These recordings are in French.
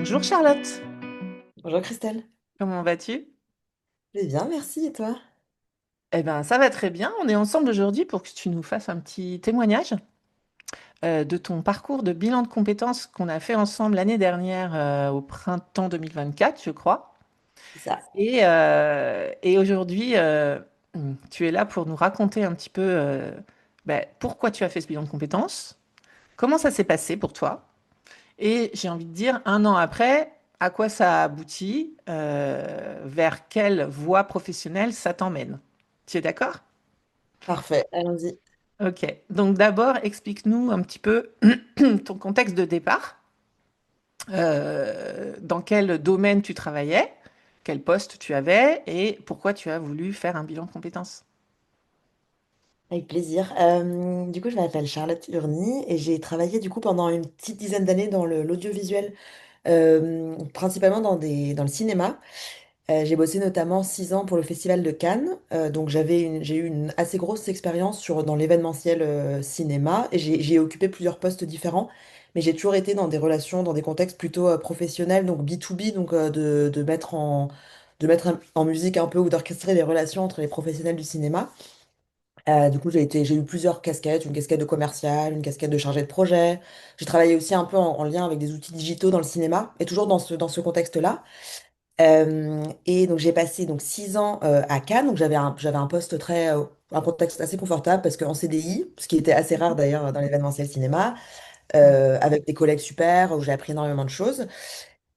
Bonjour Charlotte, Bonjour Christelle. comment vas-tu? Je vais bien, merci. Et toi? Eh ben ça va très bien. On est ensemble aujourd'hui pour que tu nous fasses un petit témoignage de ton parcours de bilan de compétences qu'on a fait ensemble l'année dernière au printemps 2024, je crois. C'est ça. Et aujourd'hui, tu es là pour nous raconter un petit peu pourquoi tu as fait ce bilan de compétences, comment ça s'est passé pour toi, et j'ai envie de dire, un an après, à quoi ça aboutit, vers quelle voie professionnelle ça t'emmène. Tu es d'accord? Parfait, allons-y. Ok. Donc d'abord, explique-nous un petit peu ton contexte de départ, dans quel domaine tu travaillais, quel poste tu avais et pourquoi tu as voulu faire un bilan de compétences. Avec plaisir. Du coup, je m'appelle Charlotte Urny et j'ai travaillé du coup pendant une petite dizaine d'années dans l'audiovisuel, principalement dans le cinéma. J'ai bossé notamment 6 ans pour le Festival de Cannes. Donc j'ai eu une assez grosse expérience dans l'événementiel cinéma et j'ai occupé plusieurs postes différents. Mais j'ai toujours été dans des relations, dans des contextes plutôt professionnels, donc B2B, donc de mettre en musique un peu ou d'orchestrer les relations entre les professionnels du cinéma. Du coup, j'ai eu plusieurs casquettes, une casquette de commercial, une casquette de chargé de projet. J'ai travaillé aussi un peu en lien avec des outils digitaux dans le cinéma et toujours dans ce contexte-là. Et donc j'ai passé donc 6 ans à Cannes, donc j'avais un poste un contexte assez confortable parce qu'en CDI, ce qui était assez rare d'ailleurs dans l'événementiel cinéma, avec des collègues super où j'ai appris énormément de choses.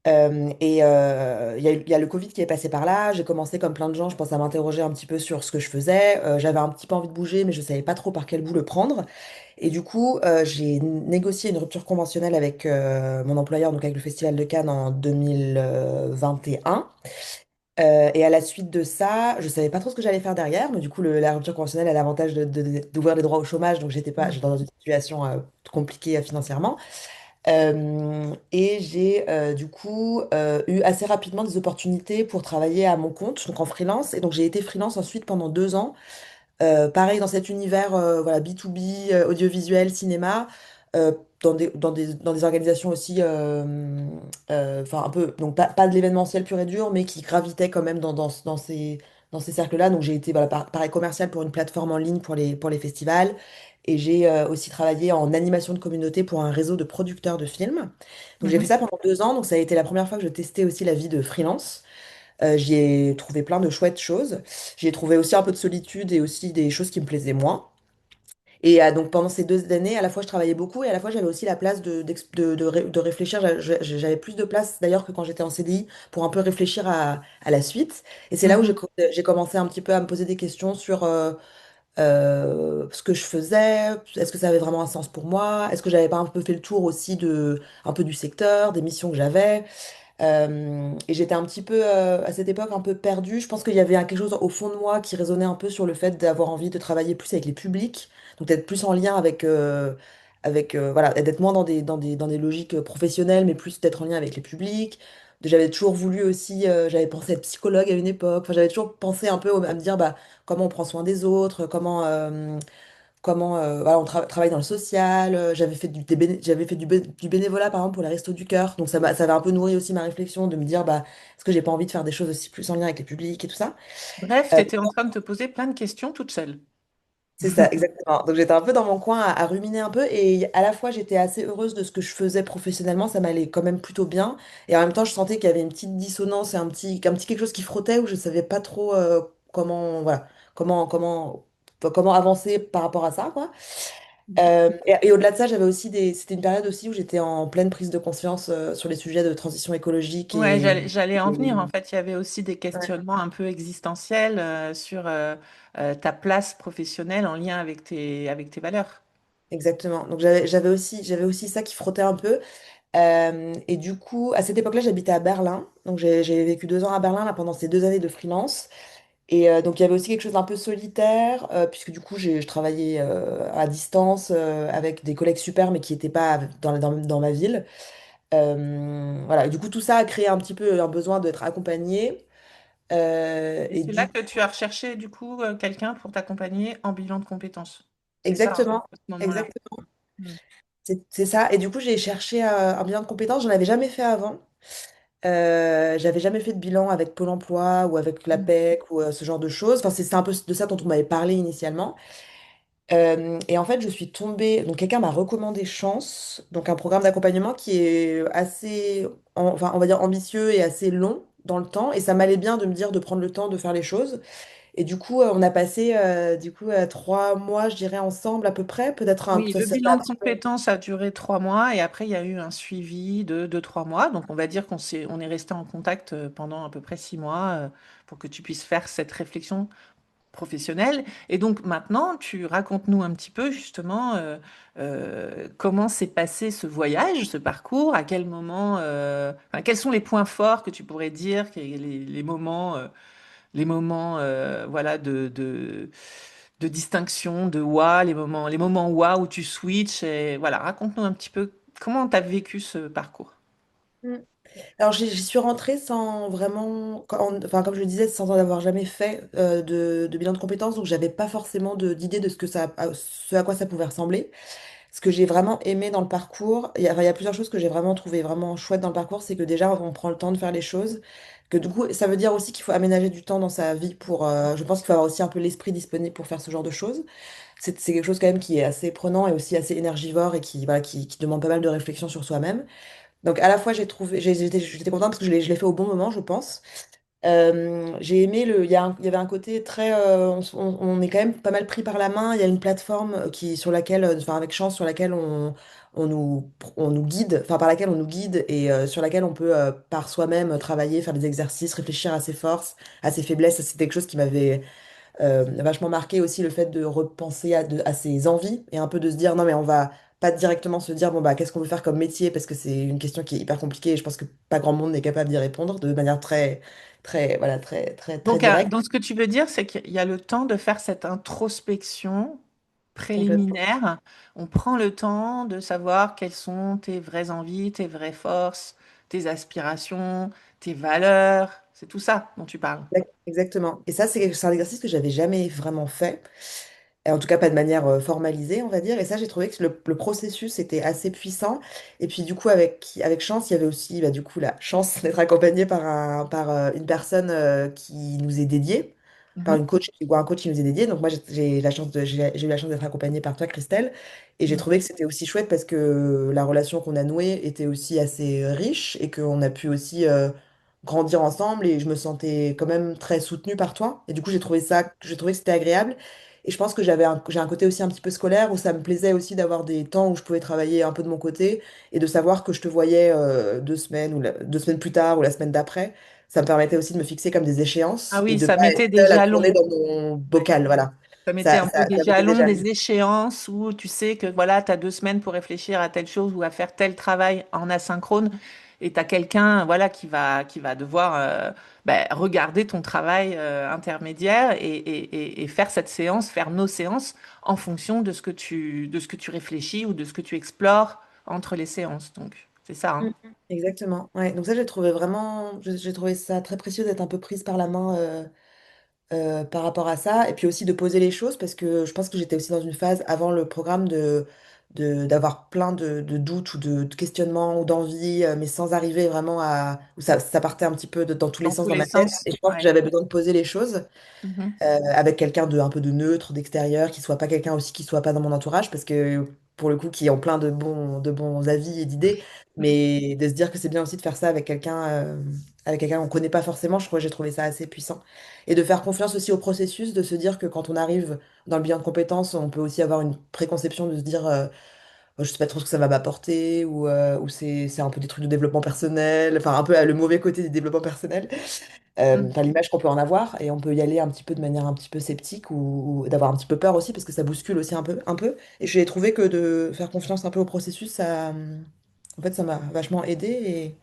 Il y a le Covid qui est passé par là. J'ai commencé comme plein de gens, je pense à m'interroger un petit peu sur ce que je faisais. J'avais un petit peu envie de bouger, mais je savais pas trop par quel bout le prendre. Et du coup, j'ai négocié une rupture conventionnelle avec mon employeur, donc avec le Festival de Cannes en 2021. Et à la suite de ça, je savais pas trop ce que j'allais faire derrière, mais du coup, la rupture conventionnelle a l'avantage d'ouvrir les droits au chômage, donc j'étais dans une situation compliquée financièrement. Et j'ai du coup eu assez rapidement des opportunités pour travailler à mon compte, donc en freelance. Et donc j'ai été freelance ensuite pendant 2 ans. Pareil dans cet univers voilà, B2B, audiovisuel, cinéma, euh, dans des organisations aussi, enfin un peu, donc pas de l'événementiel pur et dur, mais qui gravitaient quand même dans ces cercles-là. Donc j'ai été voilà, pareil commercial pour une plateforme en ligne pour les festivals. Et j'ai aussi travaillé en animation de communauté pour un réseau de producteurs de films. Donc j'ai fait Mhm. ça pendant 2 ans. Donc ça a été la première fois que je testais aussi la vie de freelance. J'y ai trouvé plein de chouettes choses. J'y ai trouvé aussi un peu de solitude et aussi des choses qui me plaisaient moins. Et donc pendant ces 2 années, à la fois je travaillais beaucoup et à la fois j'avais aussi la place de réfléchir. J'avais plus de place d'ailleurs que quand j'étais en CDI pour un peu réfléchir à la suite. Et c'est là où Mhm. j'ai commencé un petit peu à me poser des questions sur ce que je faisais. Est-ce que ça avait vraiment un sens pour moi? Est-ce que j'avais pas un peu fait le tour aussi un peu du secteur, des missions que j'avais? Et j'étais un petit peu, à cette époque, un peu perdue. Je pense qu'il y avait quelque chose au fond de moi qui résonnait un peu sur le fait d'avoir envie de travailler plus avec les publics, donc d'être plus en lien voilà, d'être moins dans des logiques professionnelles, mais plus d'être en lien avec les publics. J'avais toujours voulu aussi, j'avais pensé être psychologue à une époque. Enfin, j'avais toujours pensé un peu à me dire bah, comment on prend soin des autres, comment voilà, travaille dans le social. J'avais fait j'avais fait du bénévolat par exemple pour les Restos du Cœur. Donc ça avait un peu nourri aussi ma réflexion de me dire bah, est-ce que j'ai pas envie de faire des choses aussi plus en lien avec les publics et tout ça. Bref, tu Euh, étais en train de te poser plein de questions toute seule. c'est ça, exactement. Donc j'étais un peu dans mon coin à ruminer un peu et à la fois j'étais assez heureuse de ce que je faisais professionnellement, ça m'allait quand même plutôt bien. Et en même temps je sentais qu'il y avait une petite dissonance et un petit quelque chose qui frottait où je savais pas trop voilà, comment avancer par rapport à ça, quoi. Et au-delà de ça, c'était une période aussi où j'étais en pleine prise de conscience sur les sujets de transition écologique Ouais, et j'allais en venir. En et- fait, il y avait aussi des ouais, questionnements un peu existentiels sur ta place professionnelle en lien avec tes valeurs. exactement. Donc j'avais aussi ça qui frottait un peu. Et du coup, à cette époque-là, j'habitais à Berlin. Donc j'ai vécu 2 ans à Berlin là, pendant ces 2 années de freelance. Et donc il y avait aussi quelque chose d'un peu solitaire, puisque du coup je travaillais à distance avec des collègues super, mais qui n'étaient pas dans ma ville. Voilà, et du coup tout ça a créé un petit peu un besoin d'être accompagné. Et Et c'est là du que tu as recherché, du coup, quelqu'un pour t'accompagner en bilan de compétences. C'est ça, hein, Exactement, à ce moment-là. exactement. Mm. C'est ça. Et du coup, j'ai cherché un bilan de compétences. J'en avais jamais fait avant. J'avais jamais fait de bilan avec Pôle emploi ou avec l'APEC ou ce genre de choses. Enfin, c'est un peu de ça dont on m'avait parlé initialement. Et en fait, je suis tombée. Donc, quelqu'un m'a recommandé Chance, donc un programme d'accompagnement qui est assez, enfin, on va dire ambitieux et assez long dans le temps. Et ça m'allait bien de me dire de prendre le temps de faire les choses. Et du coup, on a passé 3 mois, je dirais, ensemble à peu près. Peut-être un. Oui, le bilan de compétences a duré 3 mois et après il y a eu un suivi de 2, 3 mois. Donc on va dire on est resté en contact pendant à peu près 6 mois pour que tu puisses faire cette réflexion professionnelle. Et donc maintenant, tu racontes-nous un petit peu justement comment s'est passé ce voyage, ce parcours, à quel moment, enfin, quels sont les points forts que tu pourrais dire, les moments voilà, de distinction, de wa, les moments wa où tu switches. Et voilà, raconte-nous un petit peu comment tu as vécu ce parcours. Mm. Alors, j'y suis rentrée sans vraiment, enfin, comme je le disais, sans en avoir jamais fait de bilan de compétences, donc j'avais pas forcément d'idée de ce à quoi ça pouvait ressembler. Ce que j'ai vraiment aimé dans le parcours, enfin, il y a plusieurs choses que j'ai vraiment trouvé vraiment chouette dans le parcours, c'est que déjà, on prend le temps de faire les choses, que du coup, ça veut dire aussi qu'il faut aménager du temps dans sa vie pour, je pense qu'il faut avoir aussi un peu l'esprit disponible pour faire ce genre de choses. C'est quelque chose quand même qui est assez prenant et aussi assez énergivore et qui, voilà, qui demande pas mal de réflexion sur soi-même. Donc à la fois j'étais contente parce que je l'ai fait au bon moment, je pense. J'ai aimé il y avait un côté très, on est quand même pas mal pris par la main. Il y a une plateforme sur laquelle, enfin avec Chance, sur laquelle on nous, on nous guide, enfin par laquelle on nous guide et sur laquelle on peut par soi-même travailler, faire des exercices, réfléchir à ses forces, à ses faiblesses. Ça, c'est quelque chose qui m'avait vachement marqué aussi le fait de repenser à ses envies et un peu de se dire non mais on va pas directement se dire bon bah qu'est-ce qu'on veut faire comme métier parce que c'est une question qui est hyper compliquée et je pense que pas grand monde n'est capable d'y répondre de manière très voilà très directe. Donc, ce que tu veux dire, c'est qu'il y a le temps de faire cette introspection Complètement. préliminaire. On prend le temps de savoir quelles sont tes vraies envies, tes vraies forces, tes aspirations, tes valeurs. C'est tout ça dont tu parles. Exactement. Et ça, c'est un exercice que j'avais jamais vraiment fait. Et en tout cas, pas de manière formalisée, on va dire. Et ça, j'ai trouvé que le processus était assez puissant. Et puis, du coup, avec Chance, il y avait aussi, bah, du coup, la chance d'être accompagné par une personne qui nous est dédiée, par Mhm. une coach ou un coach qui nous est dédié. Donc, moi, j'ai eu la chance d'être accompagnée par toi, Christelle. Et j'ai Mhm. trouvé que c'était aussi chouette parce que la relation qu'on a nouée était aussi assez riche et qu'on a pu aussi grandir ensemble. Et je me sentais quand même très soutenue par toi. Et du coup, j'ai trouvé que c'était agréable. Et je pense que j'ai un côté aussi un petit peu scolaire où ça me plaisait aussi d'avoir des temps où je pouvais travailler un peu de mon côté et de savoir que je te voyais 2 semaines 2 semaines plus tard ou la semaine d'après. Ça me permettait aussi de me fixer comme des Ah échéances et oui, de ça pas être mettait des seule à tourner jalons. dans mon Ouais. bocal. Voilà. Ça mettait un peu des Ça mettait jalons, déjà. des échéances où tu sais que voilà, tu as 2 semaines pour réfléchir à telle chose ou à faire tel travail en asynchrone et tu as quelqu'un voilà, qui va devoir regarder ton travail intermédiaire et faire cette séance, faire nos séances en fonction de ce que tu réfléchis ou de ce que tu explores entre les séances. Donc, c'est ça, Mm. hein. Exactement. Ouais. Donc ça, j'ai trouvé ça très précieux d'être un peu prise par la main. Par rapport à ça, et puis aussi de poser les choses, parce que je pense que j'étais aussi dans une phase avant le programme d'avoir plein de doutes ou de questionnements ou d'envie, mais sans arriver vraiment à... où ça partait un petit peu dans tous les Dans sens tous dans les ma tête, sens. et je pense que Ouais. j'avais besoin de poser les choses Mhm. avec quelqu'un un peu de neutre, d'extérieur, qui soit pas quelqu'un aussi qui soit pas dans mon entourage, parce que pour le coup, qui ont plein de bons avis et d'idées, mais de se dire que c'est bien aussi de faire ça avec quelqu'un qu'on connaît pas forcément, je crois que j'ai trouvé ça assez puissant. Et de faire confiance aussi au processus, de se dire que quand on arrive dans le bilan de compétences, on peut aussi avoir une préconception de se dire, je sais pas trop ce que ça va m'apporter, ou c'est un peu des trucs de développement personnel, enfin un peu le mauvais côté du développement personnel enfin, l'image qu'on peut en avoir et on peut y aller un petit peu de manière un petit peu sceptique ou d'avoir un petit peu peur aussi parce que ça bouscule aussi un peu. Et j'ai trouvé que de faire confiance un peu au processus, en fait, ça m'a vachement aidé et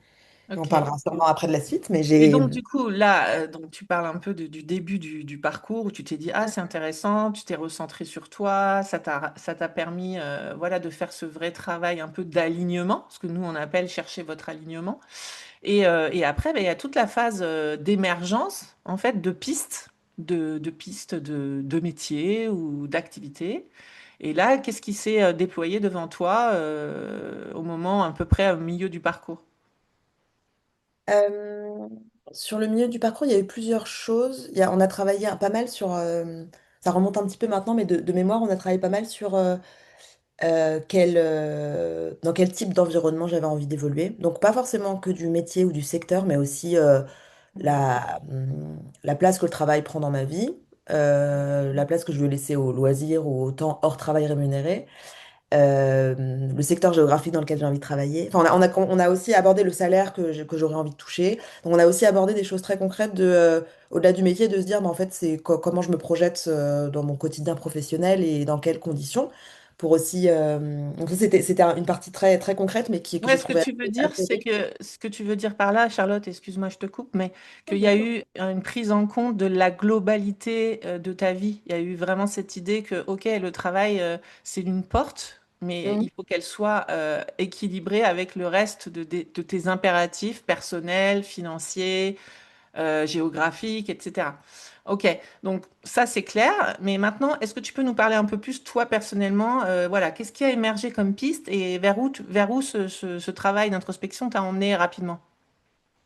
on Ok. parlera sûrement après de la suite, mais Et j'ai... donc, du coup, là, donc, tu parles un peu du début du parcours où tu t'es dit, ah, c'est intéressant, tu t'es recentré sur toi, ça t'a permis voilà, de faire ce vrai travail un peu d'alignement, ce que nous, on appelle chercher votre alignement. Et après, ben, il y a toute la phase d'émergence, en fait, de pistes de métiers ou d'activités. Et là, qu'est-ce qui s'est déployé devant toi au moment à peu près au milieu du parcours? Euh, sur le milieu du parcours, il y a eu plusieurs choses. On a travaillé pas mal sur, ça remonte un petit peu maintenant, mais de mémoire, on a travaillé pas mal sur dans quel type d'environnement j'avais envie d'évoluer. Donc pas forcément que du métier ou du secteur, mais aussi Mhm. la place que le travail prend dans ma vie, la place que je veux laisser au loisir ou au temps hors travail rémunéré, le secteur géographique dans lequel j'ai envie de travailler. Enfin, on a aussi abordé le salaire que j'aurais envie de toucher. Donc, on a aussi abordé des choses très concrètes au-delà du métier, de se dire, mais en fait, c'est comment je me projette dans mon quotidien professionnel et dans quelles conditions. Pour aussi, donc ça, c'était une partie très, très concrète, mais que Ouais, j'ai ce que trouvé tu veux dire, assez c'est riche. que ce que tu veux dire par là, Charlotte, excuse-moi, je te coupe, mais qu'il y a eu une prise en compte de la globalité de ta vie. Il y a eu vraiment cette idée que, ok, le travail, c'est une porte, mais Mhm. il faut qu'elle soit équilibrée avec le reste de tes impératifs personnels, financiers, géographiques, etc. Ok, donc ça c'est clair, mais maintenant, est-ce que tu peux nous parler un peu plus, toi personnellement, voilà, qu'est-ce qui a émergé comme piste et vers où ce travail d'introspection t'a emmené rapidement?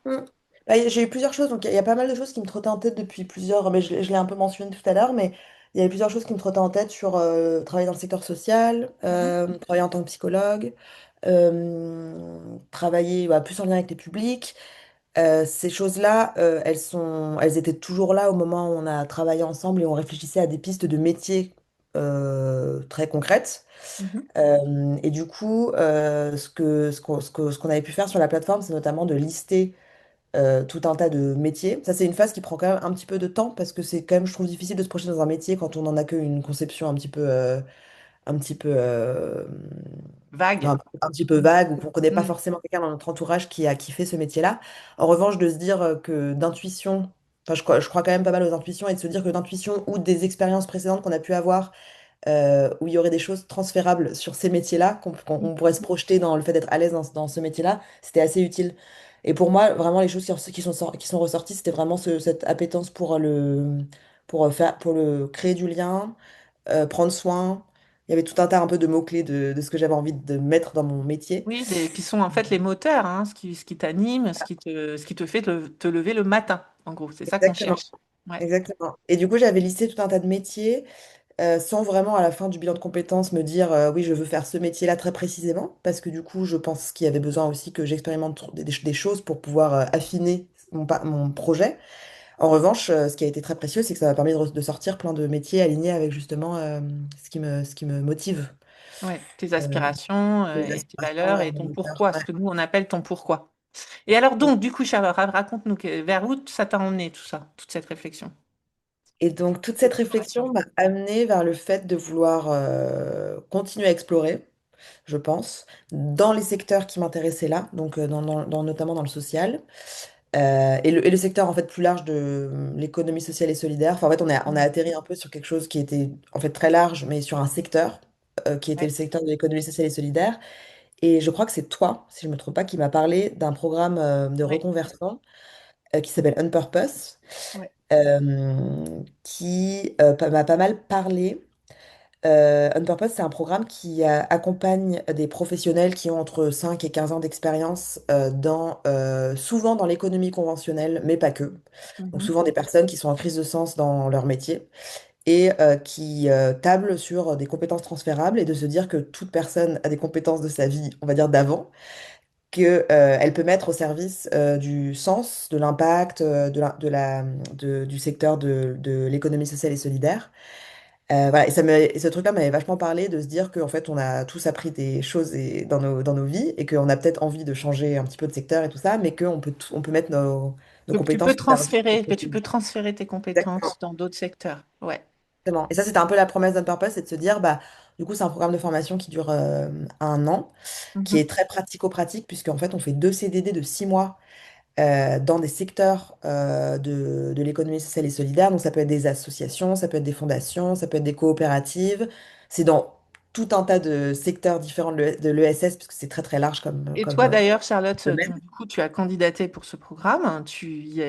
Mm. Bah, j'ai eu plusieurs choses, donc il y a pas mal de choses qui me trottaient en tête depuis plusieurs, mais je l'ai un peu mentionné tout à l'heure, mais il y a eu plusieurs choses qui me trottaient en tête sur travailler dans le secteur social, Mhm, travailler en tant que psychologue, travailler plus en lien avec les publics. Ces choses-là, elles étaient toujours là au moment où on a travaillé ensemble et on réfléchissait à des pistes de métiers très concrètes. mhm, Et du coup, ce qu'on avait pu faire sur la plateforme, c'est notamment de lister tout un tas de métiers. Ça, c'est une phase qui prend quand même un petit peu de temps parce que c'est quand même, je trouve, difficile de se projeter dans un métier quand on n'en a qu'une conception un petit peu, vague. un petit peu vague ou qu'on ne connaît pas forcément quelqu'un dans notre entourage qui fait ce métier-là. En revanche, de se dire que d'intuition, enfin, je crois quand même pas mal aux intuitions et de se dire que d'intuition ou des expériences précédentes qu'on a pu avoir où il y aurait des choses transférables sur ces métiers-là, qu'on pourrait se projeter dans le fait d'être à l'aise dans ce métier-là, c'était assez utile. Et pour moi, vraiment, les choses qui sont ressorties, c'était vraiment cette appétence pour le créer du lien, prendre soin. Il y avait tout un tas un peu de mots-clés de ce que j'avais envie de mettre dans mon métier. Oui, qui sont en fait les moteurs, hein, ce qui t'anime, ce qui te fait te lever le matin, en gros. C'est ça qu'on Exactement. cherche. Ouais. Exactement. Et du coup, j'avais listé tout un tas de métiers sans vraiment à la fin du bilan de compétences me dire oui, je veux faire ce métier-là très précisément, parce que du coup, je pense qu'il y avait besoin aussi que j'expérimente des choses pour pouvoir affiner mon projet. En revanche, ce qui a été très précieux, c'est que ça m'a permis de sortir plein de métiers alignés avec justement ce qui me motive. Ouais, tes Euh, aspirations les et tes aspirations valeurs et et mon ton moteur. pourquoi, Ouais. ce que nous on appelle ton pourquoi. Et alors donc, du coup, Charlotte, raconte-nous vers où ça t'a emmené tout ça, toute cette réflexion. Et donc, toute cette Exploration. réflexion m'a amenée vers le fait de vouloir continuer à explorer, je pense, dans les secteurs qui m'intéressaient là, donc notamment dans le social, et le secteur en fait plus large de l'économie sociale et solidaire. Enfin, en fait, on a Mm. atterri un peu sur quelque chose qui était en fait très large, mais sur un secteur qui était le Ouais, secteur de l'économie sociale et solidaire. Et je crois que c'est toi, si je ne me trompe pas, qui m'a parlé d'un programme de ouais, reconversion qui s'appelle On Purpose, ouais. qui m'a pas mal parlé. On Purpose, c'est un programme qui accompagne des professionnels qui ont entre 5 et 15 ans d'expérience souvent dans l'économie conventionnelle, mais pas que. Donc Mhm. souvent des personnes qui sont en crise de sens dans leur métier et qui tablent sur des compétences transférables et de se dire que toute personne a des compétences de sa vie, on va dire d'avant, qu'elle peut mettre au service du sens, de l'impact, du secteur de l'économie sociale et solidaire. Voilà, et ce truc-là m'avait vachement parlé de se dire qu'en fait, on a tous appris des choses dans nos vies et qu'on a peut-être envie de changer un petit peu de secteur et tout ça, mais on peut mettre nos Donc tu peux compétences au service de transférer, que quelque tu chose. peux transférer tes compétences Exactement. dans d'autres secteurs. Ouais. Exactement. Et ça, c'était un peu la promesse d'On Purpose, c'est de se dire, bah, du coup, c'est un programme de formation qui dure 1 an, qui Mhm. est très pratico-pratique, puisqu'en fait, on fait 2 CDD de 6 mois dans des secteurs de l'économie sociale et solidaire. Donc ça peut être des associations, ça peut être des fondations, ça peut être des coopératives. C'est dans tout un tas de secteurs différents de l'ESS, parce que c'est très très large Et toi d'ailleurs, Charlotte, domaine. du coup, tu as candidaté pour ce programme,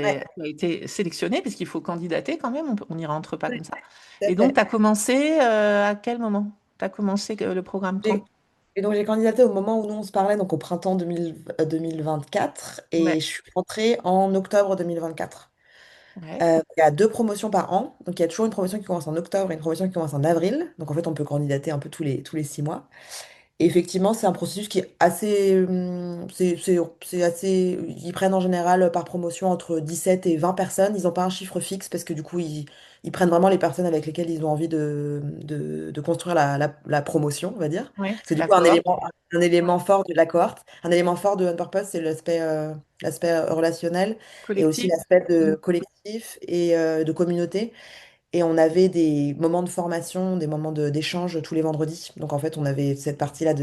Ouais, tu as été sélectionnée, puisqu'il faut candidater quand même, on n'y rentre pas ouais, comme ça. tout à Et donc, fait. tu as commencé à quel moment? Tu as commencé le programme J'ai quand? Et donc j'ai candidaté au moment où nous on se parlait, donc au printemps 2024, et Ouais, je suis rentrée en octobre 2024. ouais, Il y a deux promotions par an, donc il y a toujours une promotion qui commence en octobre et une promotion qui commence en avril. Donc en fait on peut candidater un peu tous les 6 mois. Et effectivement, c'est un processus qui est assez, c'est assez, ils prennent en général par promotion entre 17 et 20 personnes. Ils n'ont pas un chiffre fixe parce que du coup, ils prennent vraiment les personnes avec lesquelles ils ont envie de construire la promotion, on va dire. ouais, Parce que du la coup, un cohorte. élément, un Ouais. élément fort de la cohorte, un élément fort de On Purpose, c'est l'aspect relationnel et aussi Collectif. l'aspect de Mm. collectif et de communauté. Et on avait des moments de formation, des moments d'échange tous les vendredis. Donc en fait, on avait cette partie-là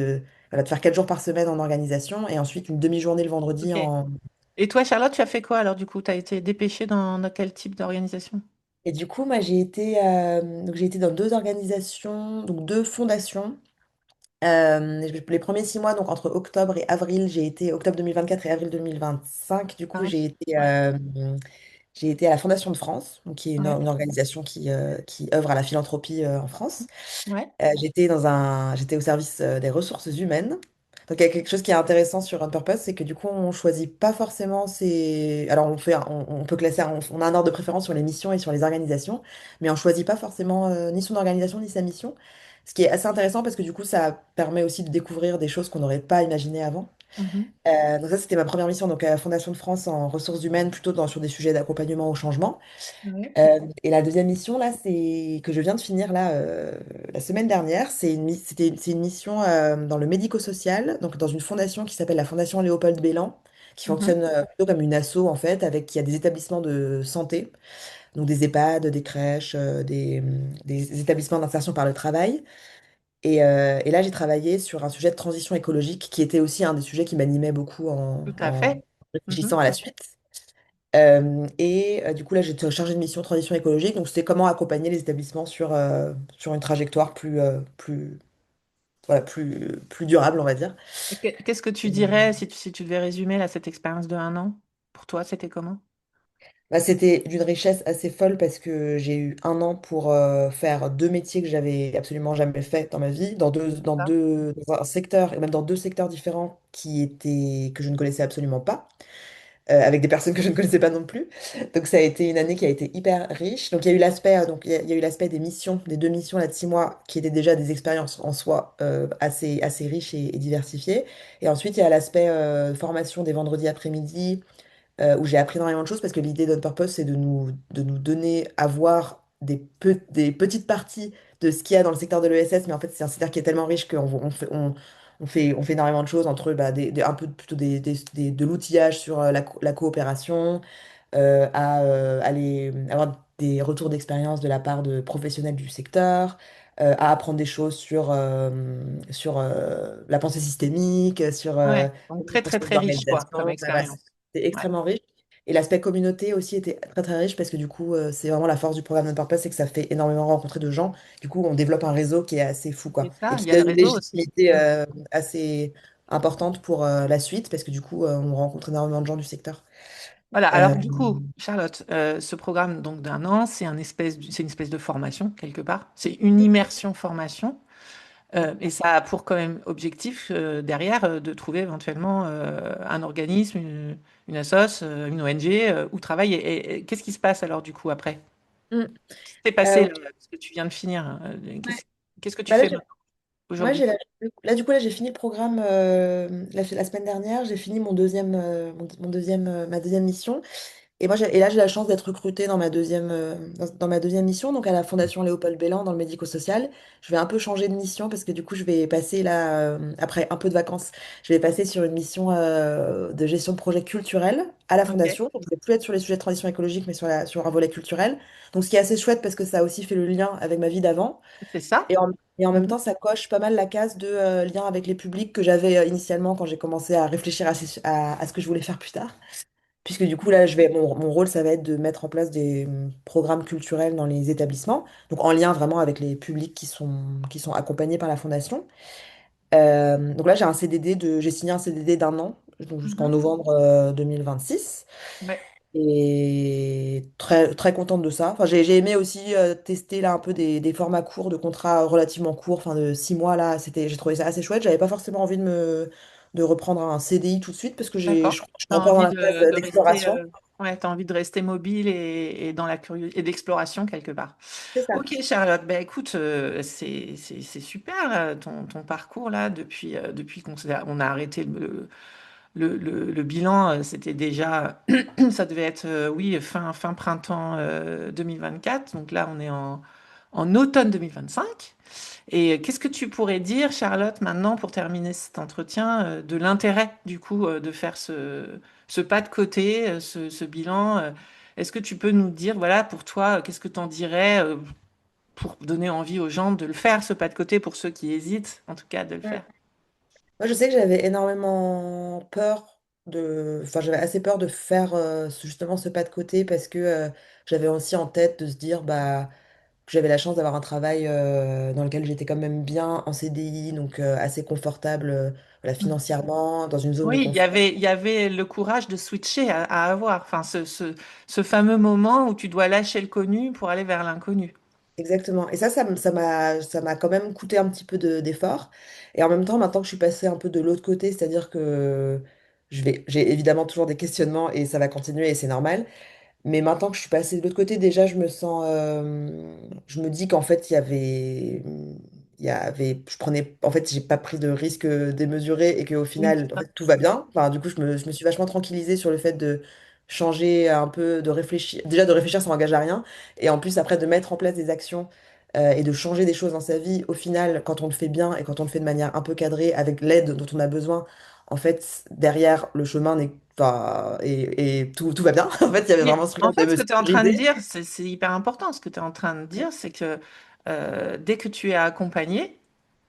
voilà, de faire 4 jours par semaine en organisation et ensuite une demi-journée le vendredi Ok. en... Et toi, Charlotte, tu as fait quoi alors du coup? Tu as été dépêchée dans quel type d'organisation? Et du coup, moi, donc j'ai été dans deux organisations, donc deux fondations. Les premiers 6 mois, donc entre octobre et avril, octobre 2024 et avril 2025, du coup, Cinq. Ouais, j'ai été à la Fondation de France, donc qui est une, ouais, une organisation qui œuvre à la philanthropie en France. ouais. J'étais au service des ressources humaines. Donc, il y a quelque chose qui est intéressant sur On Purpose, c'est que du coup, on choisit pas forcément ses... Alors, on peut classer, on a un ordre de préférence sur les missions et sur les organisations, mais on choisit pas forcément ni son organisation ni sa mission. Ce qui est assez intéressant parce que du coup, ça permet aussi de découvrir des choses qu'on n'aurait pas imaginées avant. Mhm. Donc ça, c'était ma première mission, donc à la Fondation de France en ressources humaines, plutôt sur des sujets d'accompagnement au changement. Ouais. Et la deuxième mission, là, c'est que je viens de finir là, la semaine dernière. C'est une mission dans le médico-social, donc dans une fondation qui s'appelle la Fondation Léopold Bellan, qui Mhm. fonctionne plutôt comme une asso en fait, qui a des établissements de santé, donc des EHPAD, des crèches, des établissements d'insertion par le travail. Et là, j'ai travaillé sur un sujet de transition écologique qui était aussi un des sujets qui m'animait beaucoup Tout à en fait. réfléchissant Mhm. à la suite. Du coup, là, j'étais chargée de mission transition écologique. Donc, c'était comment accompagner les établissements sur une trajectoire voilà, plus durable, on va dire. Et qu'est-ce que tu Euh, dirais si tu devais résumer là, cette expérience de 1 an? Pour toi, c'était comment? Bah, c'était d'une richesse assez folle parce que j'ai eu 1 an pour faire deux métiers que j'avais absolument jamais fait dans ma vie, dans un secteur, et même dans deux secteurs différents que je ne connaissais absolument pas. Avec des personnes que je ne connaissais pas non plus. Donc ça a été une année qui a été hyper riche. Donc il y a eu l'aspect il y a eu l'aspect des missions, des deux missions là de 6 mois, qui étaient déjà des expériences en soi assez riches et diversifiées. Et ensuite il y a l'aspect formation des vendredis après-midi, où j'ai appris énormément de choses parce que l'idée d'On Purpose, c'est de nous donner à voir des petites parties de ce qu'il y a dans le secteur de l'ESS, mais en fait, c'est un secteur qui est tellement riche qu'on fait énormément de choses entre bah, un peu plutôt de l'outillage sur la coopération, à aller avoir des retours d'expérience de la part de professionnels du secteur, à apprendre des choses sur la pensée systémique, sur Ouais, donc les très très processus très riche quoi, comme d'organisation. Voilà, expérience. c'est Ouais, extrêmement riche. Et l'aspect communauté aussi était très très riche parce que du coup, c'est vraiment la force du programme de Purpose, c'est que ça fait énormément rencontrer de gens. Du coup, on développe un réseau qui est assez fou, c'est quoi. Et ça, il qui y a le donne une réseau aussi. légitimité Mm. assez importante pour la suite parce que du coup, on rencontre énormément de gens du secteur. Voilà, Euh, alors du coup, Charlotte, ce programme donc d'1 an, c'est une espèce de formation quelque part. C'est une immersion formation. Et ça a pour quand même objectif derrière de trouver éventuellement un organisme, une assoce, une ONG où travailler. Et qu'est-ce qui se passe alors du coup après? mm. Qu'est-ce qui s'est passé Euh, là, parce que tu viens de finir? ouais. Qu'est-ce que tu Bah là, fais maintenant, moi, aujourd'hui? du coup, là, j'ai fini le programme la semaine dernière. J'ai fini ma deuxième mission. Et là, j'ai la chance d'être recrutée dans ma deuxième mission, donc à la Fondation Léopold Bellan dans le médico-social. Je vais un peu changer de mission parce que du coup, je vais passer là, après un peu de vacances, je vais passer sur une mission de gestion de projet culturel à la Ok, Fondation. Donc, je vais plus être sur les sujets de transition écologique, mais sur un volet culturel. Donc, ce qui est assez chouette parce que ça a aussi fait le lien avec ma vie d'avant. c'est ça. Et en même Mhm. temps, ça coche pas mal la case de lien avec les publics que j'avais initialement quand j'ai commencé à réfléchir à ce que je voulais faire plus tard. Puisque du coup, là, mon rôle, ça va être de mettre en place des programmes culturels dans les établissements, donc en lien vraiment avec les publics qui sont accompagnés par la Fondation. Donc là, j'ai signé un CDD d'1 an, donc jusqu'en Mhm. novembre 2026. Ouais. Et très, très contente de ça. Enfin, j'ai aimé aussi tester là un peu des formats courts, de contrats relativement courts, enfin de 6 mois là. J'ai trouvé ça assez chouette. J'avais pas forcément envie de reprendre un CDI tout de suite parce que D'accord. je suis Tu as encore dans envie la phase de rester, d'exploration. ouais, t'as envie de rester mobile et dans la curiosité et d'exploration quelque part. C'est ça. Ok, Charlotte, ben écoute, c'est super ton parcours là depuis on a arrêté le bilan, c'était déjà, ça devait être, oui, fin printemps 2024. Donc là, on est en automne 2025. Et qu'est-ce que tu pourrais dire, Charlotte, maintenant, pour terminer cet entretien, de l'intérêt, du coup, de faire ce pas de côté, ce bilan? Est-ce que tu peux nous dire, voilà, pour toi, qu'est-ce que tu en dirais pour donner envie aux gens de le faire, ce pas de côté, pour ceux qui hésitent, en tout cas, de le Mm. faire? Moi, je sais que j'avais énormément peur enfin, j'avais assez peur de faire justement ce pas de côté parce que j'avais aussi en tête de se dire, bah, que j'avais la chance d'avoir un travail dans lequel j'étais quand même bien en CDI, donc assez confortable voilà, financièrement, dans une zone de Oui, confort. il y avait le courage de switcher à avoir, enfin, ce fameux moment où tu dois lâcher le connu pour aller vers l'inconnu. Exactement. Et ça m'a quand même coûté un petit peu d'effort. Et en même temps, maintenant que je suis passée un peu de l'autre côté, c'est-à-dire que j'ai évidemment toujours des questionnements et ça va continuer et c'est normal. Mais maintenant que je suis passée de l'autre côté, déjà, je me dis qu'en fait, je prenais, en fait, j'ai pas pris de risque démesuré et qu'au Oui, final, c'est en ça. fait, tout va bien. Enfin, du coup, je me suis vachement tranquillisée sur le fait de changer un peu, de réfléchir. Déjà, de réfléchir, ça n'engage à rien. Et en plus, après, de mettre en place des actions et de changer des choses dans sa vie, au final, quand on le fait bien et quand on le fait de manière un peu cadrée, avec l'aide dont on a besoin, en fait, derrière, le chemin n'est pas. Et tout va bien. En fait, il y avait Oui. vraiment ce En truc de fait, ce me que tu es en train de sécuriser. dire, c'est hyper important. Ce que tu es en train de dire, c'est que dès que tu es accompagné,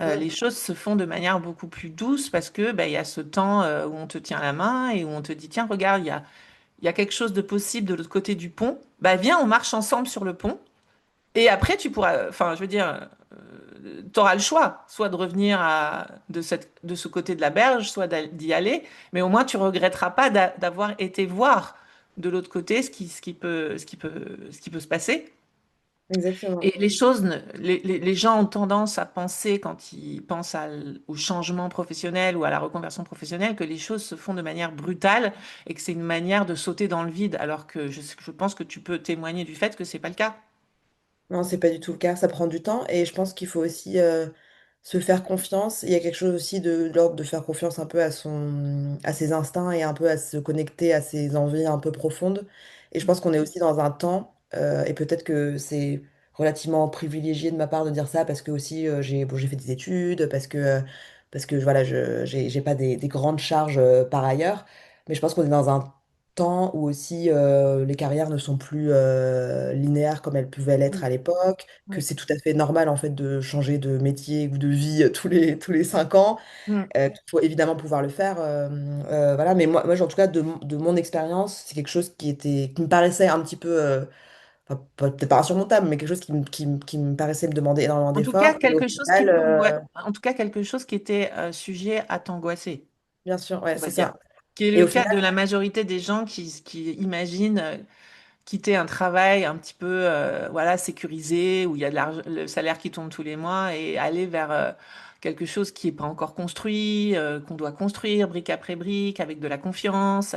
Mm, les choses se font de manière beaucoup plus douce parce que il y a ce temps où on te tient la main et où on te dit, tiens, regarde, il y a quelque chose de possible de l'autre côté du pont. Bah, viens, on marche ensemble sur le pont. Et après, tu pourras, enfin, je veux dire, tu auras le choix, soit de revenir de ce côté de la berge, soit d'y aller, mais au moins tu regretteras pas d'avoir été voir de l'autre côté ce qui peut se passer. exactement. Et les choses, les gens ont tendance à penser, quand ils pensent au changement professionnel ou à la reconversion professionnelle, que les choses se font de manière brutale et que c'est une manière de sauter dans le vide, alors que je pense que tu peux témoigner du fait que c'est pas le cas. Non, c'est pas du tout le cas. Ça prend du temps et je pense qu'il faut aussi se faire confiance. Il y a quelque chose aussi de l'ordre de faire confiance un peu à ses instincts et un peu à se connecter à ses envies un peu profondes. Et je pense qu'on est aussi dans un temps, et peut-être que c'est relativement privilégié de ma part de dire ça parce que aussi j'ai fait des études, parce que voilà, j'ai pas des grandes charges par ailleurs. Mais je pense qu'on est dans un temps où aussi les carrières ne sont plus linéaires comme elles pouvaient l'être Oui, à l'époque, que oui. c'est tout à fait normal en fait de changer de métier ou de vie tous les 5 ans, Mm. qu'il faut évidemment pouvoir le faire. Voilà. Mais moi en tout cas, de mon expérience, c'est quelque chose qui me paraissait un petit peu, enfin, peut-être pas insurmontable, mais quelque chose qui me paraissait me demander énormément En tout cas, d'efforts. Et au final, en tout cas, quelque chose qui était sujet à t'angoisser, bien sûr, ouais, on va c'est dire. ça. Qui est Et le au cas de final, la majorité des gens qui imaginent quitter un travail un petit peu voilà, sécurisé, où il y a le salaire qui tombe tous les mois, et aller vers quelque chose qui n'est pas encore construit, qu'on doit construire brique après brique, avec de la confiance,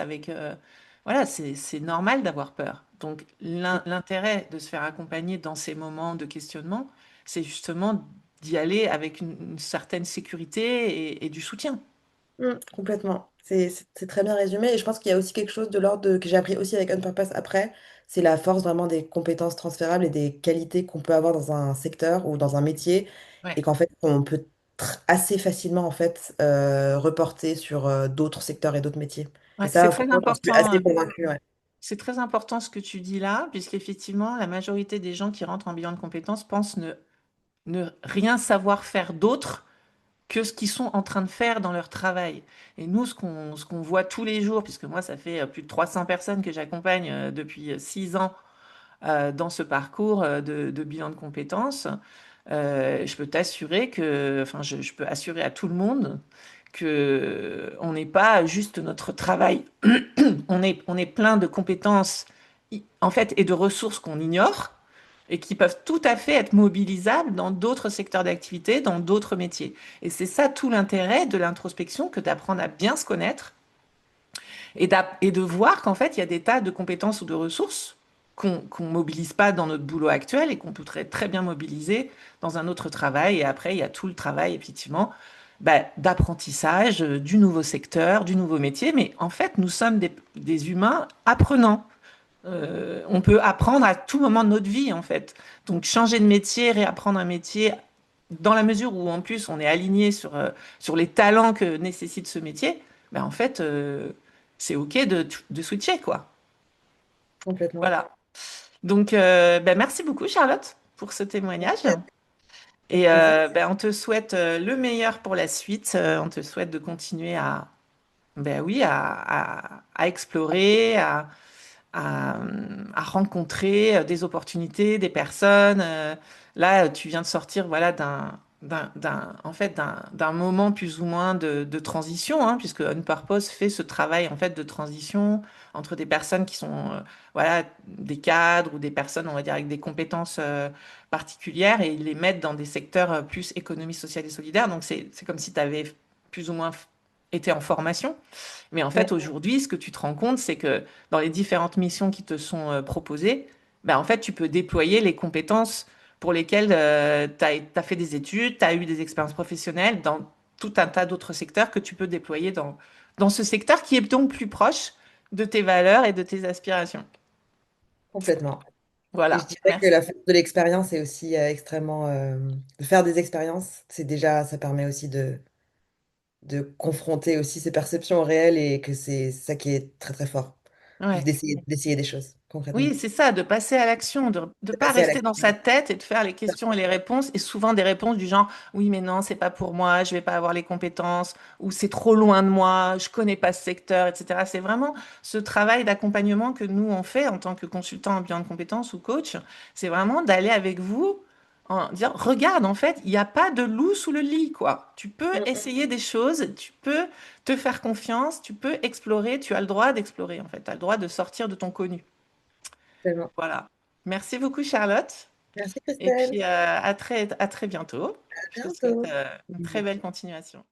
voilà, c'est normal d'avoir peur. Donc l'intérêt de se faire accompagner dans ces moments de questionnement, c'est justement d'y aller avec une certaine sécurité et du soutien. Complètement. C'est très bien résumé. Et je pense qu'il y a aussi quelque chose de l'ordre que j'ai appris aussi avec On Purpose après, c'est la force vraiment des compétences transférables et des qualités qu'on peut avoir dans un secteur ou dans un métier Ouais. et qu'en fait on peut assez facilement en fait reporter sur d'autres secteurs et d'autres métiers. Et Ouais, c'est ça, très franchement, j'en suis important. assez convaincue. Ouais. C'est très important ce que tu dis là, puisqu'effectivement, la majorité des gens qui rentrent en bilan de compétences pensent ne rien savoir faire d'autre que ce qu'ils sont en train de faire dans leur travail. Et nous, ce qu'on voit tous les jours, puisque moi, ça fait plus de 300 personnes que j'accompagne depuis 6 ans dans ce parcours de bilan de compétences, je peux t'assurer que, enfin, je peux assurer à tout le monde que on n'est pas juste notre travail on est plein de compétences, en fait, et de ressources qu'on ignore et qui peuvent tout à fait être mobilisables dans d'autres secteurs d'activité, dans d'autres métiers. Et c'est ça tout l'intérêt de l'introspection, que d'apprendre à bien se connaître et de voir qu'en fait, il y a des tas de compétences ou de ressources qu'on mobilise pas dans notre boulot actuel et qu'on peut très bien mobiliser dans un autre travail. Et après, il y a tout le travail, effectivement, bah, d'apprentissage, du nouveau secteur, du nouveau métier. Mais en fait, nous sommes des humains apprenants. On peut apprendre à tout moment de notre vie, en fait. Donc, changer de métier, réapprendre un métier, dans la mesure où, en plus, on est aligné sur les talents que nécessite ce métier, ben, en fait, c'est OK de switcher, quoi. Complètement. Voilà. Donc, ben, merci beaucoup, Charlotte, pour ce témoignage. Et Plaisir. ben, on te souhaite le meilleur pour la suite. On te souhaite de continuer ben oui, à explorer, à rencontrer des opportunités, des personnes. Là, tu viens de sortir, voilà, en fait, d'un moment plus ou moins de transition, hein, puisque On Purpose fait ce travail en fait de transition entre des personnes qui sont, voilà, des cadres ou des personnes, on va dire, avec des compétences particulières et ils les mettent dans des secteurs plus économie sociale et solidaire. Donc, c'est comme si tu avais plus ou moins été en formation. Mais en fait, Ouais, aujourd'hui, ce que tu te rends compte, c'est que dans les différentes missions qui te sont proposées, ben, en fait, tu peux déployer les compétences pour lesquelles tu as fait des études, tu as eu des expériences professionnelles dans tout un tas d'autres secteurs que tu peux déployer dans ce secteur qui est donc plus proche de tes valeurs et de tes aspirations. complètement. Et je Voilà, dirais que merci. la force de l'expérience est aussi extrêmement... de faire des expériences, c'est déjà, ça permet aussi de confronter aussi ses perceptions au réel et que c'est ça qui est très très fort. Juste Ouais. d'essayer des choses, concrètement. Oui, c'est ça, de passer à l'action, de ne De pas passer à rester dans l'action. sa tête et de faire les questions et les réponses, et souvent des réponses du genre, oui, mais non, c'est pas pour moi, je vais pas avoir les compétences, ou c'est trop loin de moi, je connais pas ce secteur, etc. C'est vraiment ce travail d'accompagnement que nous on fait en tant que consultant en bilan de compétences ou coach, c'est vraiment d'aller avec vous en dire, regarde, en fait, il n'y a pas de loup sous le lit, quoi. Tu peux Mm. essayer des choses, tu peux te faire confiance, tu peux explorer, tu as le droit d'explorer, en fait, tu as le droit de sortir de ton connu. Tellement. Voilà. Merci beaucoup, Charlotte. Merci Et Christelle. puis à très bientôt. À Je te souhaite bientôt. une très belle continuation.